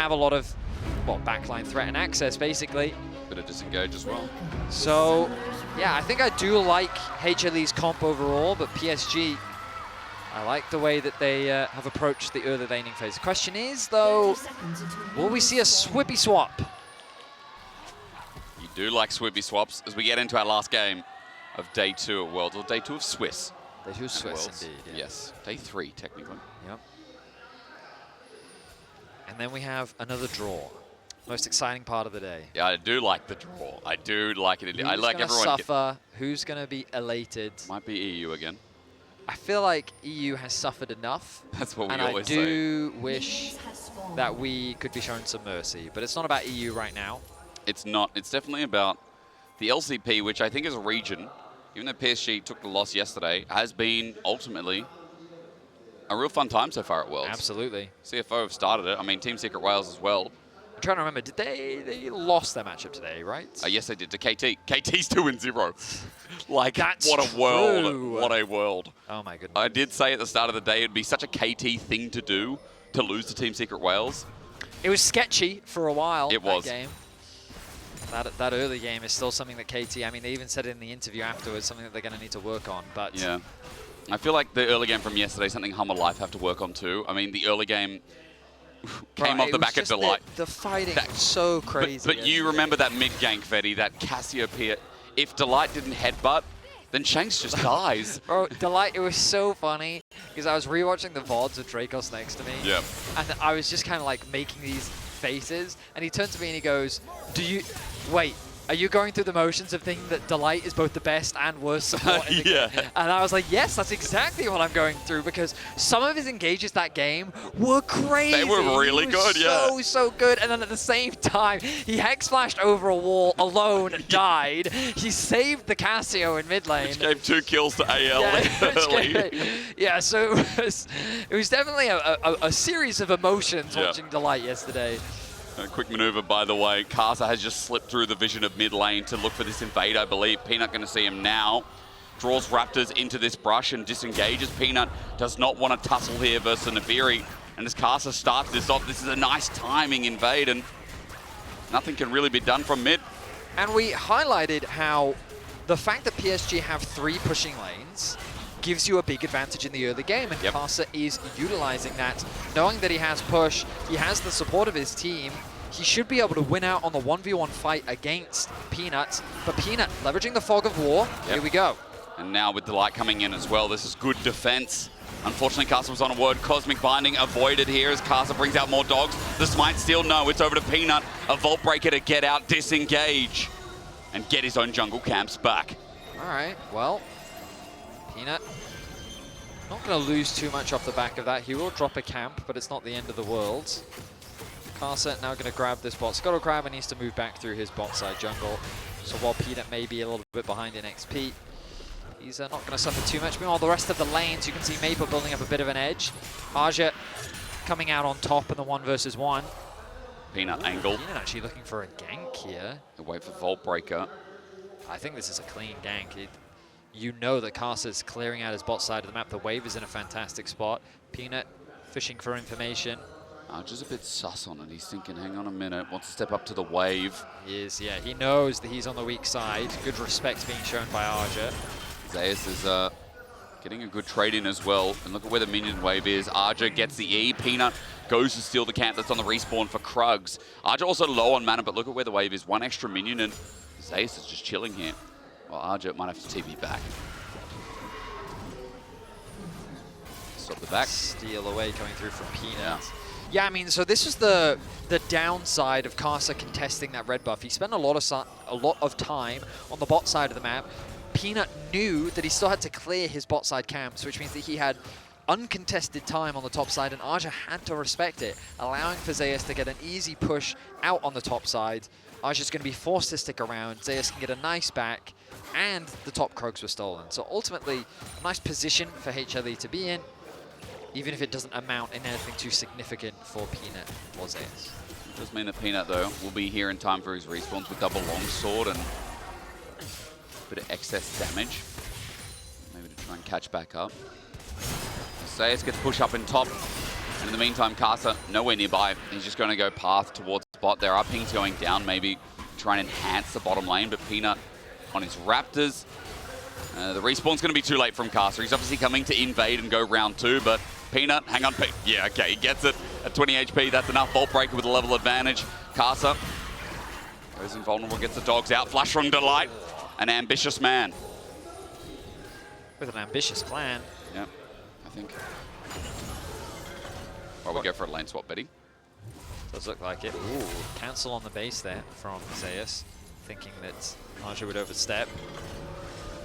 have a lot of, well, backline threat and access, basically. Bit of disengage as well. So, yeah, I think I do like HLE's comp overall, but PSG, I like the way that they have approached the early laning phase. The question is, though, will we see a swippy swap? You do like swippy swaps as we get into our last game of day 2 at Worlds, or day 2 of Swiss. Day 2 of Swiss, indeed. Yeah. Yes, day 3, technically. Yep. And then we have another draw. Most exciting part of the day. Yeah, I do like the draw. I do like it. I like everyone. Who's everyone. Gonna suffer? Who's going to be elated? Might be EU again. I feel like EU has suffered enough. That's what we and always say. I do wish that we could be shown some mercy, but it's not about EU right now. It's not. It's definitely about the LCP, which I think is a region, even though PSG took the loss yesterday, has been ultimately a real fun time so far at Worlds. Absolutely. CFO have started it. I mean, Team Secret Wales as well. I'm trying to remember, did they lost their matchup today, right? Yes, they did to KT. KT's 2-0. Like, That's what a world. true. What a world. Oh my goodness. I did say at the start of the day it'd be such a KT thing to do to lose to Team Secret Wales. It was sketchy for a while. It was. That game. That early game is still something that KT, I mean, they even said it in the interview afterwards, something that they're going to need to work on. But yeah. I feel like the early game from yesterday, something Hanwha Life have to work on too. I mean, the early game came off the back of Delight. The fighting was so crazy. But you remember that mid-gank, Fetty, that Cassiopeia. If Delight didn't headbutt, then Shanks just dies. Bro, Delight, it was so funny because I was rewatching the VODs with Dracos next to me. Yep. And I was just kind of like making these faces. And he turns to me and he goes, wait, are you going through the motions of thinking that Delight is both the best and worst support in the Yeah. game? And I was like, yes, that's exactly what I'm going through, because some of his engages that game were crazy. They were really good, yeah. So good. And then at the same time, he hex flashed over a wall alone, died. He saved the Cassio in mid lane. Which gave 2 kills to AL early. Yeah, so it was definitely a series of emotions watching Delight yesterday. A quick maneuver, by the way. Karsa has just slipped through the vision of mid lane to look for this invade, I believe. Peanut going to see him now. Draws Raptors into this brush and disengages. Peanut does not want to tussle here versus Naviri. And as Karsa starts this off, this is a nice timing invade, and nothing can really be done from mid. And we highlighted how the fact that PSG have 3 pushing lanes gives you a big advantage in the early game, and Karsa is utilizing that. Knowing that he has push, he has the support of his team, he should be able to win out on the 1v1 fight against Peanut. But Peanut, leveraging the Fog of War, here we go. And now with Delight coming in as well, this is good defense. Unfortunately, Karsa was on a word. Cosmic Binding avoided here as Karsa brings out more dogs. The Smite still, no, it's over to Peanut. A Vault Breaker to get out, disengage, and get his own jungle camps back. All right, well, Peanut not going to lose too much off the back of that. He will drop a camp, but it's not the end of the world. Karsa now going to grab this bot. Scuttle Crab and needs to move back through his bot side jungle. So while Peanut may be a little bit behind in XP, he's not going to suffer too much. Meanwhile, the rest of the lanes, you can see Maple building up a bit of an edge. Aja coming out on top in the 1 versus 1. Peanut angle. Peanut actually looking for a gank here. Wait for Vault Breaker. I think this is a clean gank. You know that Karsa's clearing out his bot side of the map. The wave is in a fantastic spot. Peanut fishing for information. Just a bit sus on it. He's thinking, hang on a minute, wants to step up to the wave. He is, yeah. He knows that he's on the weak side. Good respect being shown by Aja. Zeus is getting a good trade in as well. And look at where the minion wave is. Aja gets the E. Peanut goes to steal the camp that's on the respawn for Krugs. Aja also low on mana, but look at where the wave is. 1 extra minion, and Zeus is just chilling here. Well, Aja might have to TP back. Stop the back. Steal away coming through from Peanut. Yeah, I mean, so this is the downside of Karsa contesting that red buff. He spent a lot of time on the bot side of the map. Peanut knew that he still had to clear his bot side camps, which means that he had uncontested time on the top side, and Aja had to respect it, allowing for Zeus to get an easy push out on the top side. Aja's going to be forced to stick around. Zeus can get a nice back, and the top Krogs were stolen. So ultimately, a nice position for HLE to be in, even if it doesn't amount in anything too significant for Peanut or Zeus. It does mean that Peanut, though, will be here in time for his respawns with double longsword and a bit of excess damage. Maybe to try and catch back up. Zeus gets pushed up in top. And in the meantime, Casa nowhere nearby. He's just going to go path towards bot. There are pings going down, maybe try and enhance the bottom lane, but Peanut on his Raptors. The respawn's going to be too late from Casa. He's obviously coming to invade and go round 2, but Peanut, hang on, yeah, okay, he gets it at 20 HP. That's enough. Vault Breaker with a level advantage. Casa goes invulnerable, gets the dogs out. Flash from Delight, an ambitious man. With an ambitious plan. Yeah, I think. Well, we go for a lane swap, Betty. Does look like it. Ooh, cancel on the base there from Zeus, thinking that Archer would overstep.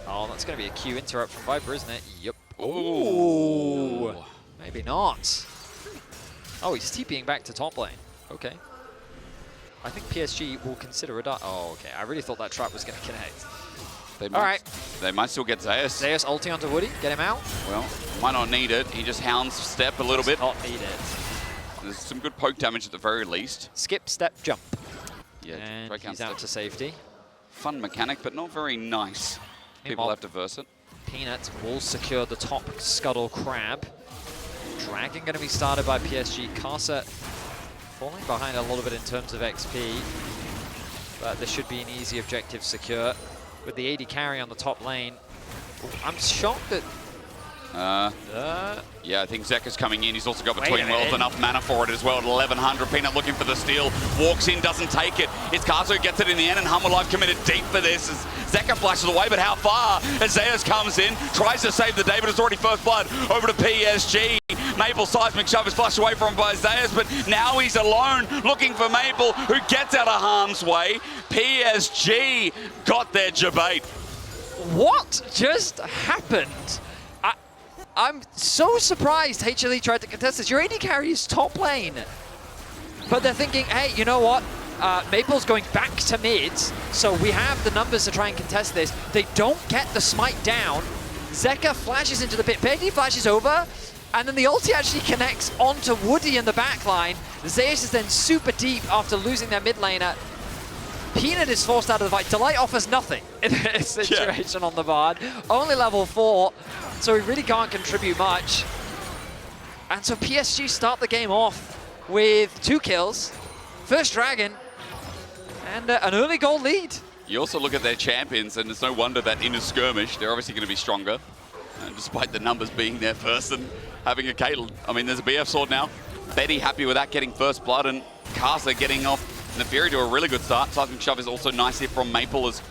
Oh, that's going to be a Q interrupt from Viper, isn't it? Yep. Ooh. Maybe not. Oh, he's TPing back to top lane. Okay. I think PSG will consider a dart. Oh, okay. I really thought that trap was going to connect. All right. They might still get Zeus. Zeus ulting onto Woody. Get him out. Well, might not need it. He just hounds step a little bit. Not need it. There's some good poke damage at the very least. Skip, step, jump. Yeah, and he's out to safety. Fun mechanic, but not very nice. People have to verse it. Peanut will secure the top scuttle crab. Dragon going to be started by PSG. Casa falling behind a little bit in terms of XP, but this should be an easy objective secure. With the AD carry on the top lane, I'm shocked that... yeah, I think Zeka's coming in. He's also got between worlds enough mana for it as well at 1100. Peanut looking for the steal. Walks in, doesn't take it. It's Kazu who gets it in the end, and Hanwha Life committed deep for this as Zeka flashes away, but how far? As Zeus comes in, tries to save the day, but it's already first blood over to PSG. Maple seismic shove is flushed away from by Zeus, but now he's alone looking for Maple, who gets out of harm's way. PSG got their debate. What just happened? I'm so surprised HLE tried to contest this. Your AD carry is top lane. But they're thinking, hey, you know what? Maple's going back to mid, so we have the numbers to try and contest this. They don't get the smite down. Zeka flashes into the pit. Betty flashes over, and then the ulti actually connects onto Woody in the back line. Zeus is then super deep after losing their mid laner. Peanut is forced out of the fight. Delight offers nothing in this situation on the Bard. Only level 4, so he really can't contribute much. And so PSG start the game off with 2 kills, first Dragon, and an early goal lead. You also look at their champions, and it's no wonder that in a skirmish, they're obviously going to be stronger, despite the numbers being there first and having a Caitlyn. I mean, there's a BF sword now. Betty happy with that, getting first blood, and Casa getting off Neferi to a really good start. Seismic Shove is also nice here from Maple as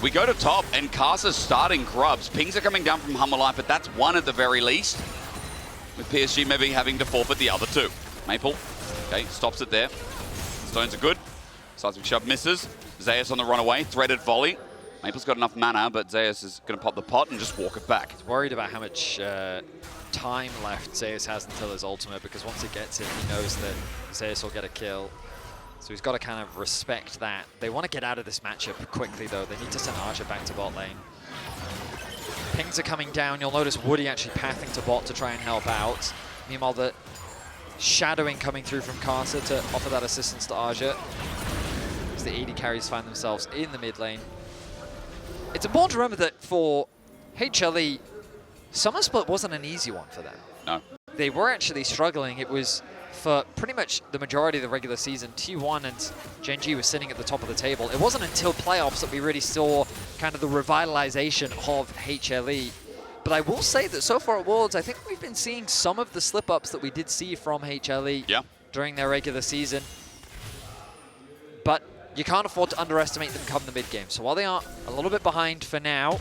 we go to top, and Casa's starting grubs. Pings are coming down from Hanwha Life, but that's 1 at the very least, with PSG maybe having to forfeit the other 2. Maple, okay, stops it there. Stones are good. Seismic Shove misses. Zeus on the runaway, threaded volley. Maple's got enough mana, but Zeus is going to pop the pot and just walk it back. He's worried about how much time left Zeus has until his ultimate, because once he gets it, he knows that Zeus will get a kill. So he's got to kind of respect that. They want to get out of this matchup quickly, though. They need to send Archer back to bot lane. Pings are coming down. You'll notice Woody actually pathing to bot to try and help out. Meanwhile, the shadowing coming through from Casa to offer that assistance to Archer, as the AD carries find themselves in the mid lane. It's important to remember that for HLE, Summer Split wasn't an easy one for them. No. They were actually struggling. It was for pretty much the majority of the regular season. T1 and Gen.G were sitting at the top of the table. It wasn't until playoffs that we really saw kind of the revitalization of HLE. But I will say that so far at Worlds, I think we've been seeing some of the slip-ups that we did see from HLE during their regular season. But you can't afford to underestimate them come the mid-game. So while they are a little bit behind for now,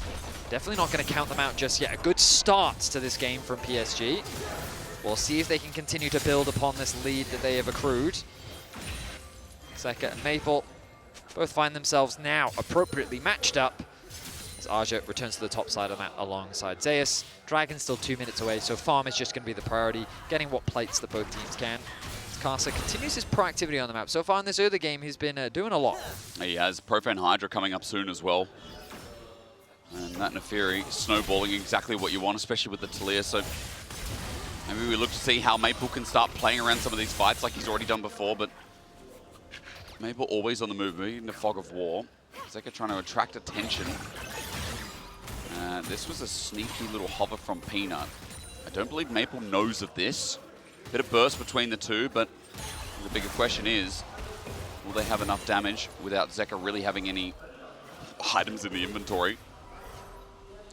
definitely not going to count them out just yet. A good start to this game from PSG. We'll see if they can continue to build upon this lead that they have accrued. Zeka and Maple both find themselves now appropriately matched up as Arja returns to the top side of the map alongside Zeus. Dragon's still 2 minutes away, so farm is just going to be the priority, getting what plates that both teams can. Casa continues his proactivity on the map. So far in this early game, he's been doing a lot. He has Profane Hydra coming up soon as well. And that Neferi snowballing exactly what you want, especially with the Talia. So maybe we look to see how Maple can start playing around some of these fights like he's already done before, but Maple always on the move, in the fog of war. Zeka trying to attract attention. This was a sneaky little hover from Peanut. I don't believe Maple knows of this. Bit of burst between the two, but the bigger question is, will they have enough damage without Zeka really having any items in the inventory?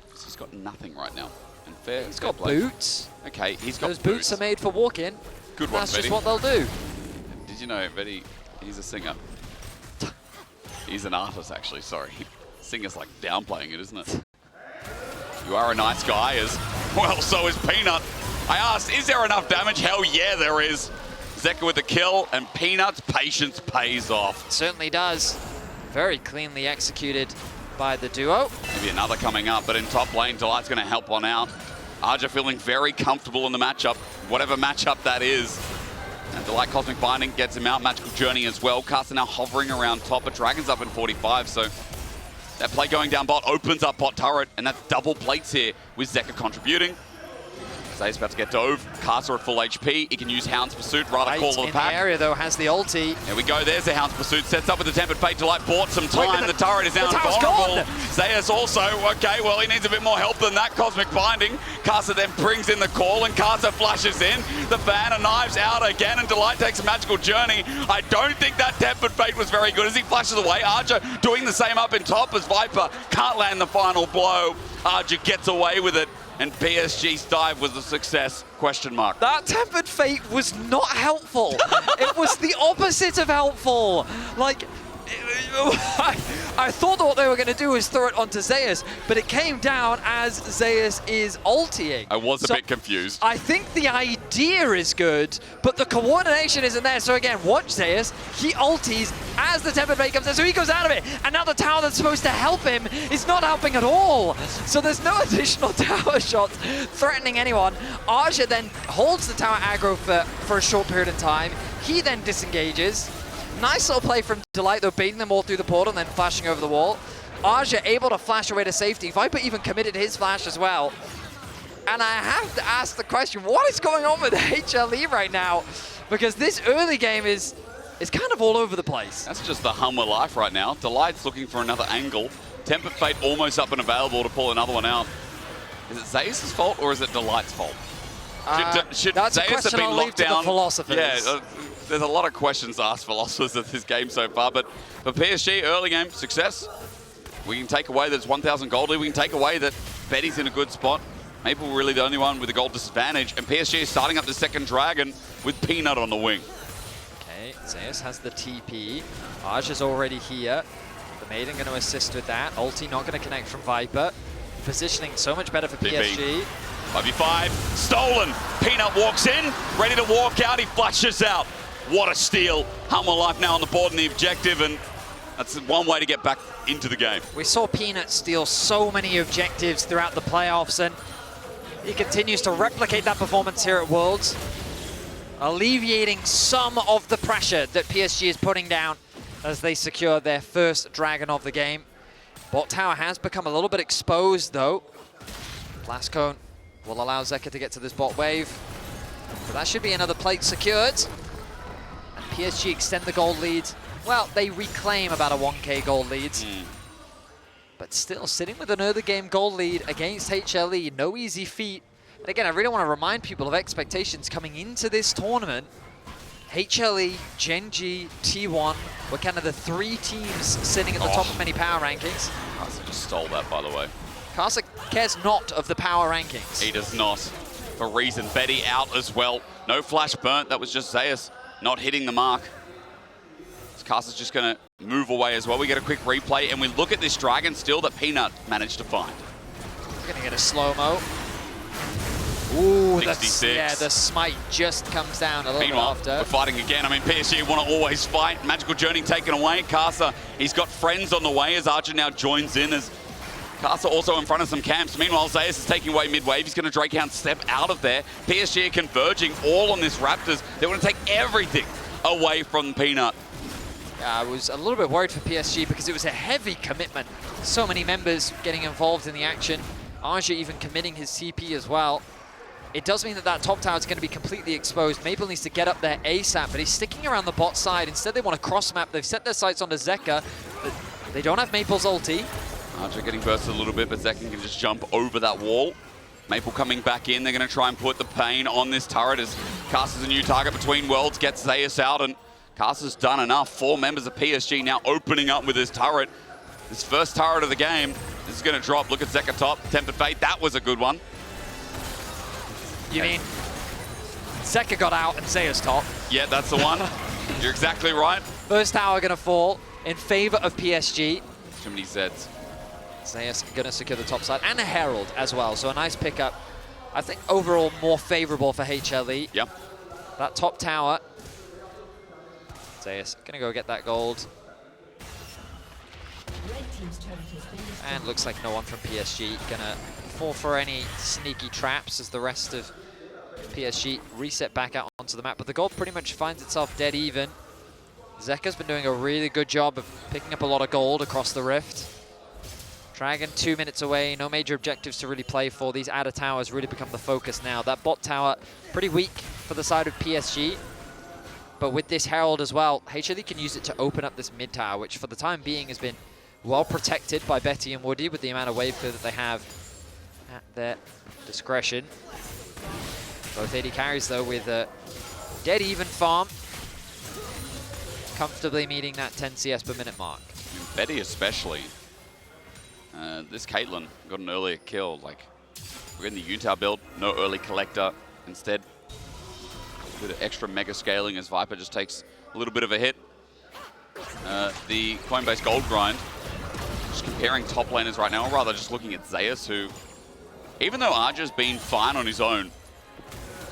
Because he's got nothing right now. And fair, He's got boots. Okay, he's got Those boots are made for walking. Good one, That's Betty. just what they'll do. Did you know, Betty, he's a singer? He's an artist, actually, sorry. Singer's like downplaying it, isn't it? You are a nice guy, as well, so is Peanut. I asked, is there enough damage? Hell yeah, there is. Zeka with the kill, and Peanut's patience pays off. It certainly does. Very cleanly executed by the duo. Maybe another coming up, but in top lane, Delight's going to help one out. Arja feeling very comfortable in the matchup, whatever matchup that is. And Delight Cosmic Binding gets him out. Magical Journey as well. Carson now hovering around top, but Dragon's up in 45, so that play going down bot opens up bot turret, and that's double plates here with Zeka contributing. Zay's about to get dove. Carson at full HP. He can use Hound's Pursuit, rather call of the pack. In the area, though, has the ulti. There we go. There's the Hound's Pursuit. Sets up with the Tempered Fate. Delight bought some time. The turret is now invulnerable. Zayas also, okay, well, he needs a bit more help than that. Cosmic Binding. Karsa then brings in the call, and Karsa flashes in. The fan of knives out again, and Delight takes a Magical Journey. I don't think that Tempered Fate was very good as he flashes away. Arja doing the same up in top as Viper can't land the final blow. Arja gets away with it. And PSG's dive was a success, question mark. That Tempered Fate was not helpful. It was the opposite of helpful. Like, I thought that what they were going to do was throw it onto Zayas, but it came down as Zayas is ultiing. I was a bit confused. I think the idea is good, but the coordination isn't there. So again, watch Zayas. He ulties as the Tempered Fate comes in, so he goes out of it. And now the tower that's supposed to help him is not helping at all. So there's no additional tower shots threatening anyone. Arja then holds the tower aggro for a short period of time. He then disengages. Nice little play from Delight, though, baiting them all through the portal and then flashing over the wall. Arja able to flash away to safety. Viper even committed his flash as well. And I have to ask the question, what is going on with HLE right now? Because this early game is kind of all over the place. That's just the Hanwha life right now. Delight's looking for another angle. Tempered Fate almost up and available to pull another one out. Is it Zayas' fault or is it Delight's fault? Should that's Zayas a question I'll leave to the philosophers. Yeah, there's a lot of questions to ask philosophers of this game so far, but for PSG, early game, success. We can take away that it's 1,000 gold lead. We can take away that Betty's in a good spot. Maple really the only one with a gold disadvantage, and PSG is starting up the second Dragon with Peanut on the wing. Okay, Zayas has the TP. Arj is already here. The Maiden going to assist with that. Ulti not going to connect from Viper. Positioning so much better for PSG. 5v5, stolen. Peanut walks in, ready to walk out. He flashes out. What a steal. Hanwha life now on the board and the objective, and that's one way to get back into the game. We saw Peanut steal so many objectives throughout the playoffs, and he continues to replicate that performance here at Worlds, alleviating some of the pressure that PSG is putting down as they secure their first Dragon of the game. Bot tower has become a little bit exposed, though. Blast Cone will allow Zeka to get to this bot wave. But that should be another plate secured. And PSG extend the gold lead. Well, they reclaim about a 1k gold lead. But still sitting with an early game gold lead against HLE. No easy feat. And again, I really want to remind people of expectations coming into this tournament. HLE, Gen G, T1 were kind of the three teams sitting at the top of many power rankings. Karsa just stole that, by the way. Karsa cares not of the power rankings. He does not. For reason, Betty out as well. No flash burnt, that was just Zayas not hitting the mark. Karsa's just going to move away as well. We get a quick replay, and we look at this Dragon still that Peanut managed to find. We're going to get a slow-mo. Ooh, 66. Yeah, the smite just comes down a little bit after. We're fighting again. I mean, PSG want to always fight. Magical Journey taken away. Karsa, he's got friends on the way as Archer now joins in as Karsa also in front of some camps. Meanwhile, Zayas is taking away mid-wave. He's going to Drakehound step out of there. PSG are converging all on this Raptors. They want to take everything away from Peanut. I was a little bit worried for PSG because it was a heavy commitment. So many members getting involved in the action. Arja even committing his TP as well. It does mean that that top tower is going to be completely exposed. Maple needs to get up there ASAP, but he's sticking around the bot side. Instead, they want to cross-map. They've set their sights onto Zeka. They don't have Maple's ulti. Archer getting bursted a little bit, but Zeka can just jump over that wall. Maple coming back in. They're going to try and put the pain on this turret as Caster's a new target between worlds, gets Zeus out, and Caster's done enough. 4 members of PSG now opening up with his turret. This first turret of the game. This is going to drop. Look at Zeka top. Tempted Fate. That was a good one. You mean Zeka got out and Zeus top? Yeah, that's the one. You're exactly right. First tower going to fall in favor of PSG. Too many Zeds. Zeus going to secure the top side and a Herald as well. So a nice pickup. I think overall more favorable for HLE. Yep. That top tower. Zeus going to go get that gold. And looks like no one from PSG going to fall for any sneaky traps as the rest of PSG reset back out onto the map. But the gold pretty much finds itself dead even. Zeka's been doing a really good job of picking up a lot of gold across the rift. Dragon 2 minutes away, no major objectives to really play for. These adder towers really become the focus now. That bot tower, pretty weak for the side of PSG. But with this Herald as well, HLE can use it to open up this mid tower, which for the time being has been well protected by Betty and Woody with the amount of wave clear that they have at their discretion. Both AD carries though with a dead even farm, comfortably meeting that 10 CS per minute mark. Betty especially. This Caitlyn got an earlier kill. Like, we're in the Utah build, no early collector. Instead, a bit of extra mega scaling as Viper just takes a little bit of a hit. The Coinbase gold grind. Just comparing top laners right now, or rather just looking at Zeus, who, even though Arja's been fine on his own,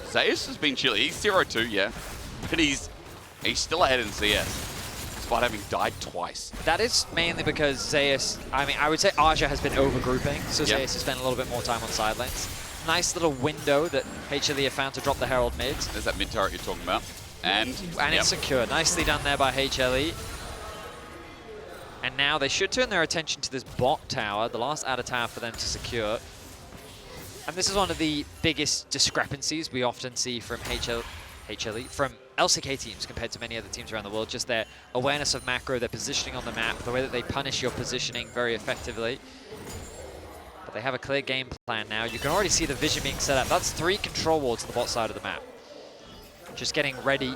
Zeus has been chilly. He's 0-2, yeah, but he's still ahead in CS. Despite having died twice. That is mainly because Zeus, I mean, I would say Arja has been overgrouping, so Yep. Zeus has spent a little bit more time on side lanes. Nice little window that HLE have found to drop the Herald mid. There's that mid turret you're talking about. And yep. It's secure. Nicely done there by HLE. And now they should turn their attention to this bot tower, the last adder tower for them to secure. And this is one of the biggest discrepancies we often see from HLE, from LCK teams compared to many other teams around the world. Just their awareness of macro, their positioning on the map, the way that they punish your positioning very effectively. But they have a clear game plan now. You can already see the vision being set up. That's 3 control wards on the bot side of the map. Just getting ready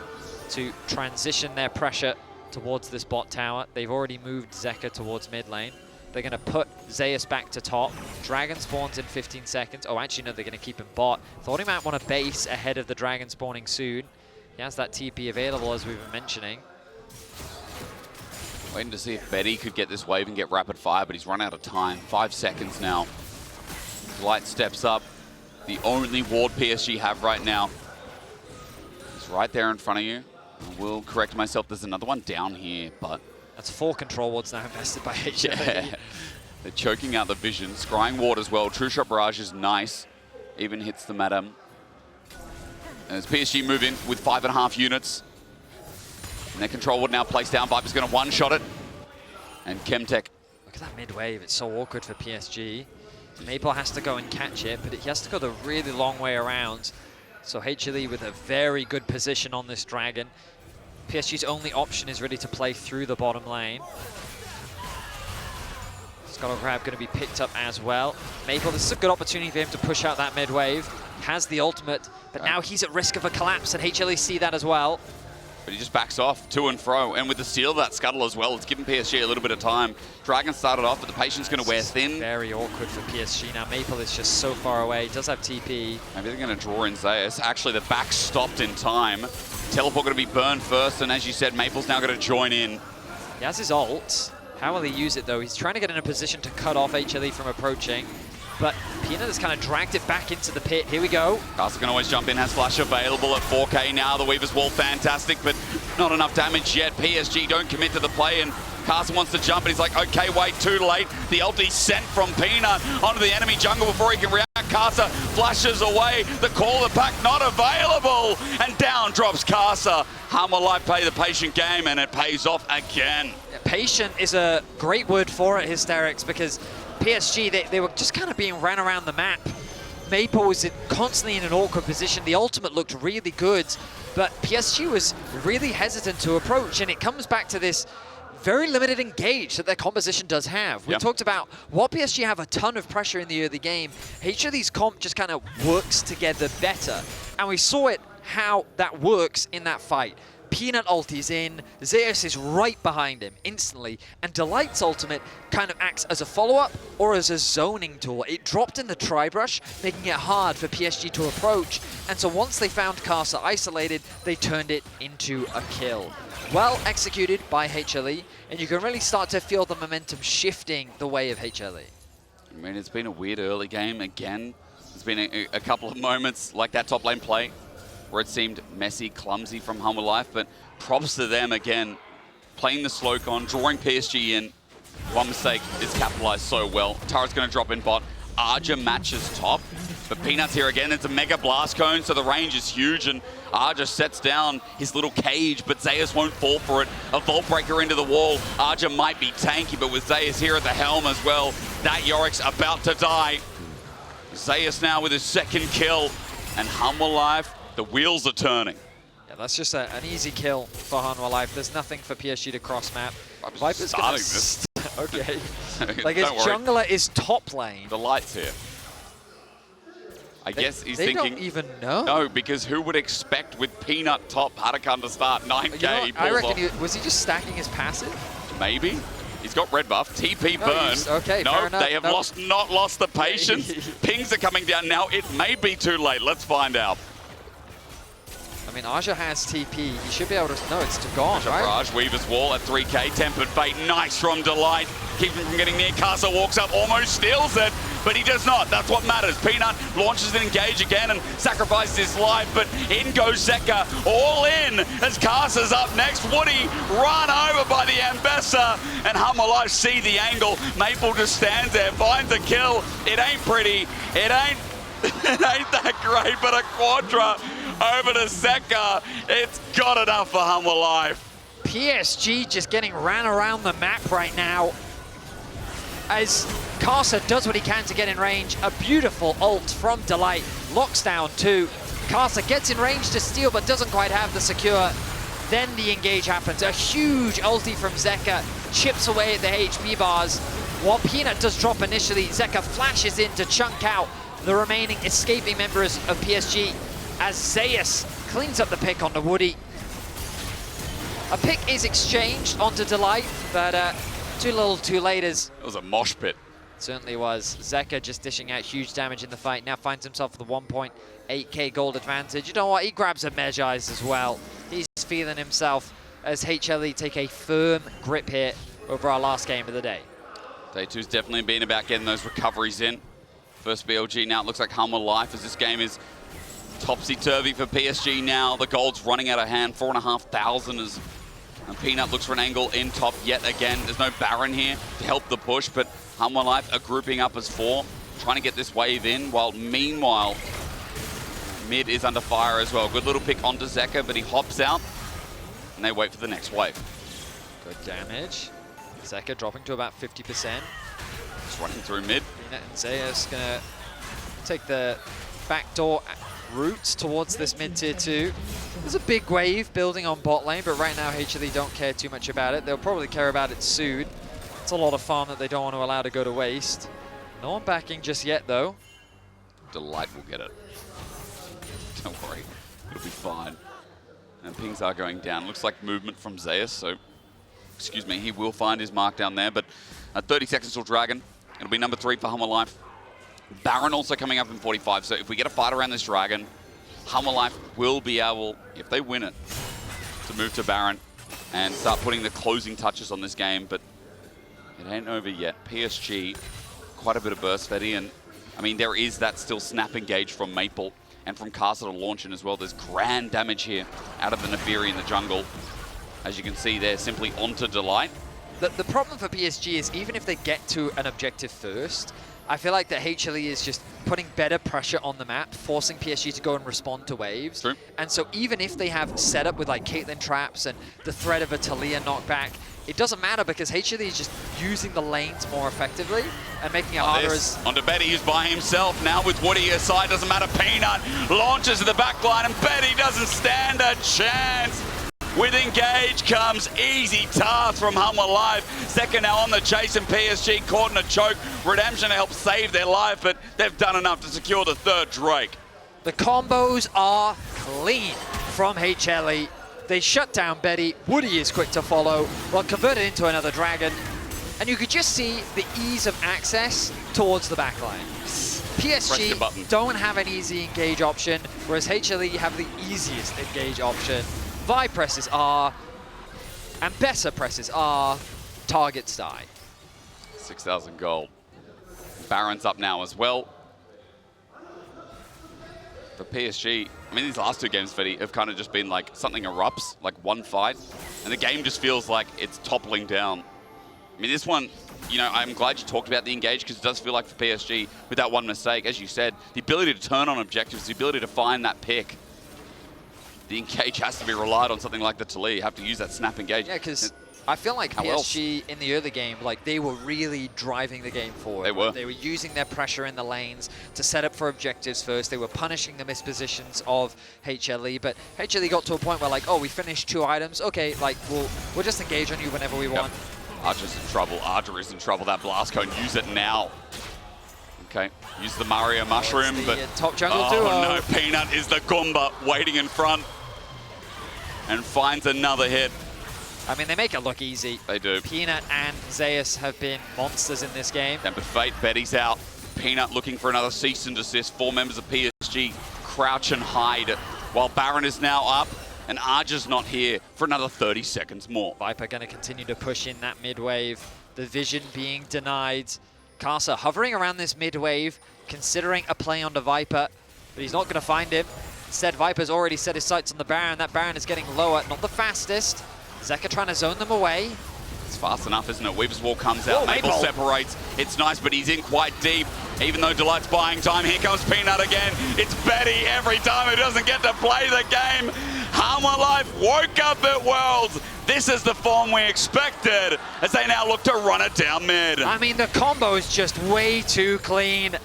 to transition their pressure towards this bot tower. They've already moved Zeka towards mid lane. They're going to put Zeus back to top. Dragon spawns in 15 seconds. Oh, actually, no, they're going to keep him bot. Thought he might want to base ahead of the dragon spawning soon. He has that TP available, as we've been mentioning. Waiting to see if Betty could get this wave and get rapid fire, but he's run out of time. 5 seconds now. Light steps up. The only ward PSG have right now. He's right there in front of you. I will correct myself, there's another one down here, but... That's 4 control wards now invested by HLE. Yeah. They're choking out the vision. Scrying ward as well. True Shot Barrage is nice. Even hits the madam. As PSG move in with 5.5 units. And their control ward now placed down. Viper's going to one-shot it. And Chemtech. Look at that mid wave. It's so awkward for PSG. Maple has to go and catch it, but he has to go the really long way around. So HLE with a very good position on this dragon. PSG's only option is really to play through the bottom lane. Scuttle Grab going to be picked up as well. Maple, this is a good opportunity for him to push out that mid wave. Has the ultimate, but now he's at risk of a collapse, and HLE see that as well. But he just backs off to and fro. And with the steal of that Scuttle as well, it's given PSG a little bit of time. Dragon started off, but the patience going to wear thin. Very awkward for PSG. Now Maple is just so far away. He does have TP. Maybe they're going to draw in Zeus. Actually, the back stopped in time. Teleport going to be burned first, and as you said, Maple's now going to join in. He has his ult. How will he use it, though? He's trying to get in a position to cut off HLE from approaching. But Peanut has kind of dragged it back into the pit. Here we go. Caster can always jump in, has flash available at 4K now. The Weaver's Wall, fantastic, but not enough damage yet. PSG don't commit to the play, and Caster wants to jump, and he's like, okay, wait, too late. The ulti sent from Peanut onto the enemy jungle before he can react. Caster flashes away. The call of the pack not available, and down drops Caster. Hanwha Life play the patient game, and it pays off again. Yeah, patient is a great word for it, Hysterics, because PSG, they were just kind of being ran around the map. Maple was constantly in an awkward position. The ultimate looked really good, but PSG was really hesitant to approach, and it comes back to this very limited engage that their composition does have. We talked about, while PSG have a ton of pressure in the early game, HLE's comp just kind of works together better. And we saw it, how that works in that fight. Peanut ulti's in, Zeus is right behind him instantly, and Delight's ultimate kind of acts as a follow-up or as a zoning tool. It dropped in the tri-brush, making it hard for PSG to approach, and so once they found Karsa isolated, they turned it into a kill. Well executed by HLE, and you can really start to feel the momentum shifting the way of HLE. I mean, it's been a weird early game again. There's been a couple of moments like that top lane play where it seemed messy, clumsy from Hanwha Life, but props to them again, playing the slow con, drawing PSG in. One mistake is capitalized so well. Tara's going to drop in bot. Arja matches top, but Peanut's here again. It's a mega blast cone, so the range is huge, and Arja sets down his little cage, but Zeus won't fall for it. A Vault Breaker into the wall. Arja might be tanky, but with Zeus here at the helm as well, that Yorik's about to die. Zeus now with his second kill, and Hanwha Life, the wheels are turning. Yeah, that's just an easy kill for Hanwha Life. There's nothing for PSG to cross map. Viper's starting this. Okay. Like his jungler is top lane. The light's here. I guess he's thinking... They don't even know. No, because who would expect with Peanut top Huracan to start 9k? You know, I reckon was he just stacking his passive? Maybe. He's got red buff, TP burn. Okay, no, fair enough. They have not lost the patience. Pings are coming down now. It may be too late. Let's find out. I mean, Arja has TP. He should be able to... No, it's gone, right? Barrage, Weaver's Wall at 3k. Tempered Fate, nice from Delight. Keeps him from getting near. Karsa walks up, almost steals it, but he does not. That's what matters. Peanut launches an engage again and sacrifices his life, but in goes Zeka, all in as Karsa's up next. Woody run over by the Ambessa, and Hanwha Life see the angle. Maple just stands there, finds a kill. It ain't pretty. It ain't that great, but a Quadra over to Zeka. It's got enough for Hanwha Life. PSG just getting ran around the map right now as Karsa does what he can to get in range. A beautiful ult from Delight. Locks down two. Karsa gets in range to steal but doesn't quite have the secure. Then the engage happens. A huge ulti from Zeka. Chips away at the HP bars. While Peanut does drop initially, Zeka flashes in to chunk out the remaining escaping members of PSG as Zeus cleans up the pick onto Woody. A pick is exchanged onto Delight, but too little too late as... It was a mosh pit. Certainly was. Zeka just dishing out huge damage in the fight. Now finds himself with a 1.8k gold advantage. You know what? He grabs a Mejai's as well. He's feeling himself as HLE take a firm grip here over our last game of the day. Day two's definitely been about getting those recoveries in. First BLG now. It looks like Hanwha Life as this game is topsy-turvy for PSG now. The gold's running out of hand. 4,500 as Peanut looks for an angle in top yet again. There's no Baron here to help the push, but Hanwha Life are grouping up as 4, trying to get this wave in, while meanwhile, mid is under fire as well. Good little pick onto Zeka, but he hops out, and they wait for the next wave. Good damage. Zeka dropping to about 50%. Just running through mid. Peanut and Zeus gonna take the backdoor routes towards this mid-tier 2. There's a big wave building on bot lane, but right now HLE don't care too much about it. They'll probably care about it soon. It's a lot of farm that they don't want to allow to go to waste. No one backing just yet, though. Delight will get it. Don't worry, it'll be fine. And pings are going down. Looks like movement from Zeus, so, excuse me, he will find his mark down there, but 30 seconds till Dragon. It'll be number 3 for Hanwha Life. Baron also coming up in 45, so if we get a fight around this Dragon, Hanwha Life will be able, if they win it, to move to Baron and start putting the closing touches on this game, but it ain't over yet. PSG, quite a bit of burst steady, and I mean, there is that still snap engage from Maple and from Karsa to launch in as well. There's grand damage here out of the Neferi in the jungle. As you can see there, simply onto Delight. The problem for PSG is even if they get to an objective first, I feel like that HLE is just putting better pressure on the map, forcing PSG to go and respond to waves. True. And so even if they have setup with like Caitlyn traps and the threat of a Talia knockback, it doesn't matter because HLE is just using the lanes more effectively and making it harder as... Onto Betty, who's by himself now with Woody aside, doesn't matter. Peanut launches to the back line and Betty doesn't stand a chance. With engage comes easy task from Hanwha Live. Second now on the chase, and PSG caught in a choke. Redemption helped save their life, but they've done enough to secure the third Drake. The combos are clean from HLE. They shut down Betty. Woody is quick to follow, well, converted into another dragon. And you could just see the ease of access towards the backline. PSG don't have an easy engage option, whereas HLE have the easiest engage option. Vi presses are, and better presses are, targets die. 6,000 gold. Baron's up now as well. For PSG, I mean, these last two games, Fetty, have kind of just been like something erupts, like one fight, and the game just feels like it's toppling down. I mean, this one, you know, I'm glad you talked about the engage, because it does feel like for PSG, with that one mistake, as you said, the ability to turn on objectives, the ability to find that pick. The engage has to be relied on something like the Talon. You have to use that snap engage. Yeah, because I feel like PSG in the early game, like they were really driving the game forward. They were. They were using their pressure in the lanes to set up for objectives first. They were punishing the mispositions of HLE, but HLE got to a point where like, oh, we finished 2 items. Okay, like we'll just engage on you whenever we want. Archer's in trouble. Archer is in trouble. That blast cone, use it now. Okay, use the Mario mushroom, the, but top jungle duo. No, Peanut is the Goomba waiting in front and finds another hit. I mean, they make it look easy. They do. Peanut and Zeus have been monsters in this game. Tempered Fate, Betty's out. Peanut looking for another cease and desist. 4 members of PSG crouch and hide, while Baron is now up. And Arja's not here for another 30 seconds more. Viper going to continue to push in that mid-wave. The vision being denied. Karsa hovering around this mid-wave, considering a play onto Viper, but he's not going to find him. Instead, Viper's already set his sights on the Baron. That Baron is getting lower, not the fastest. Zeka trying to zone them away. It's fast enough, isn't it? Weaver's Wall comes out, Maple separates. It's nice, but he's in quite deep. Even though Delight's buying time, here comes Peanut again. It's Betty every time who doesn't get to play the game. Hanwha Life woke up at Worlds. This is the form we expected as they now look to run it down mid. I mean, the combo is just way too clean.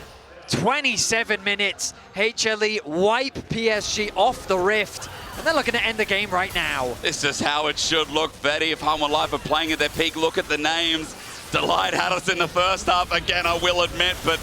27 minutes. HLE wipe PSG off the rift. And they're looking to end the game right now. This is how it should look, Betty. If Hanwha Life are playing at their peak, look at the names. Delight had us in the first half, again, I will admit, but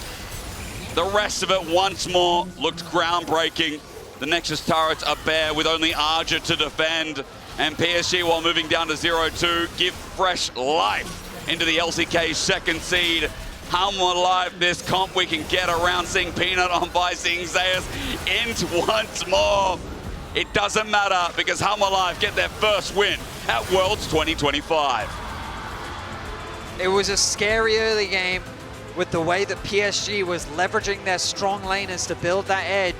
the rest of it once more looked groundbreaking. The Nexus turrets are bare with only Arja to defend. And PSG, while moving down to 0-2, give fresh life into the LCK's second seed. Hanwha Life, this comp we can get around seeing Peanut on by, seeing Zeus int once more. It doesn't matter because Hanwha Life get their first win at Worlds 2025. It was a scary early game with the way that PSG was leveraging their strong laners to build that edge.